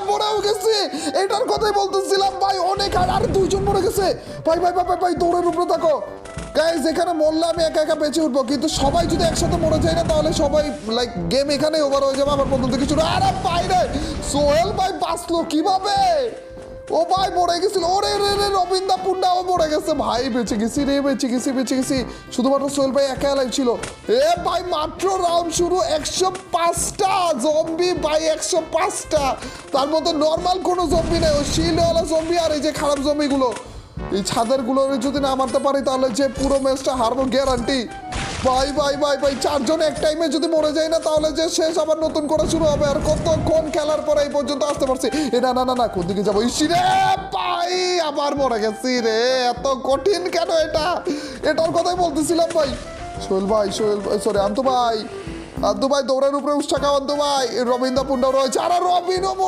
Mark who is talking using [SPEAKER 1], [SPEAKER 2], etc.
[SPEAKER 1] মরেও গেছে, এটার কথাই বলতেছিলাম ভাই, অনেক আর দুইজন মরে গেছে। ভাই ভাই ভাই ভাই দৌড়ের উপরে থাকো গাইস, এখানে মরলে আমি একা একা বেঁচে উঠবো, কিন্তু সবাই যদি একসাথে মরে যায় না তাহলে সবাই লাইক গেম এখানেই ওভার হয়ে যাবে, আমার প্রথম থেকে শুরু। আরে ভাই রে, সোহেল ভাই বাঁচলো কিভাবে? ও ভাই মরে গেছিল, ওরে রে রে রবিন্দা পুন্ডাও মরে গেছে ভাই, বেঁচে গেছি রে, বেঁচে গেছি, শুধুমাত্র সোহেল ভাই একা লাইভ ছিল। এ ভাই মাত্র রাউন্ড শুরু, 105টা জম্বি ভাই, 105টা, তার মধ্যে নর্মাল কোনো জম্বি নেই, ওই শিল্ডওয়ালা জম্বি আর এই যে খারাপ জম্বিগুলো। এই ছাদের গুলো যদি না মারতে পারি তাহলে যে পুরো ম্যাচটা হারবো গ্যারান্টি। ভাই ভাই ভাই ভাই চারজন এক টাইমে যদি মরে যায় না তাহলে যে শেষ, আবার নতুন করে শুরু হবে। আর কতক্ষণ খেলার পরে এই পর্যন্ত আসতে পারছি? এ না না না না, কোন দিকে যাবো? ইসি রে ভাই, আবার মরে গেছি রে, এত কঠিন কেন এটা? এটার কথাই বলতেছিলাম ভাই। সোহেল ভাই সরি আন্তু ভাই দৌড়ের উপরে উৎসাহ, আন্তু ভাই রবীন্দ্র পুন্ডা রয়েছে, আর রবিনও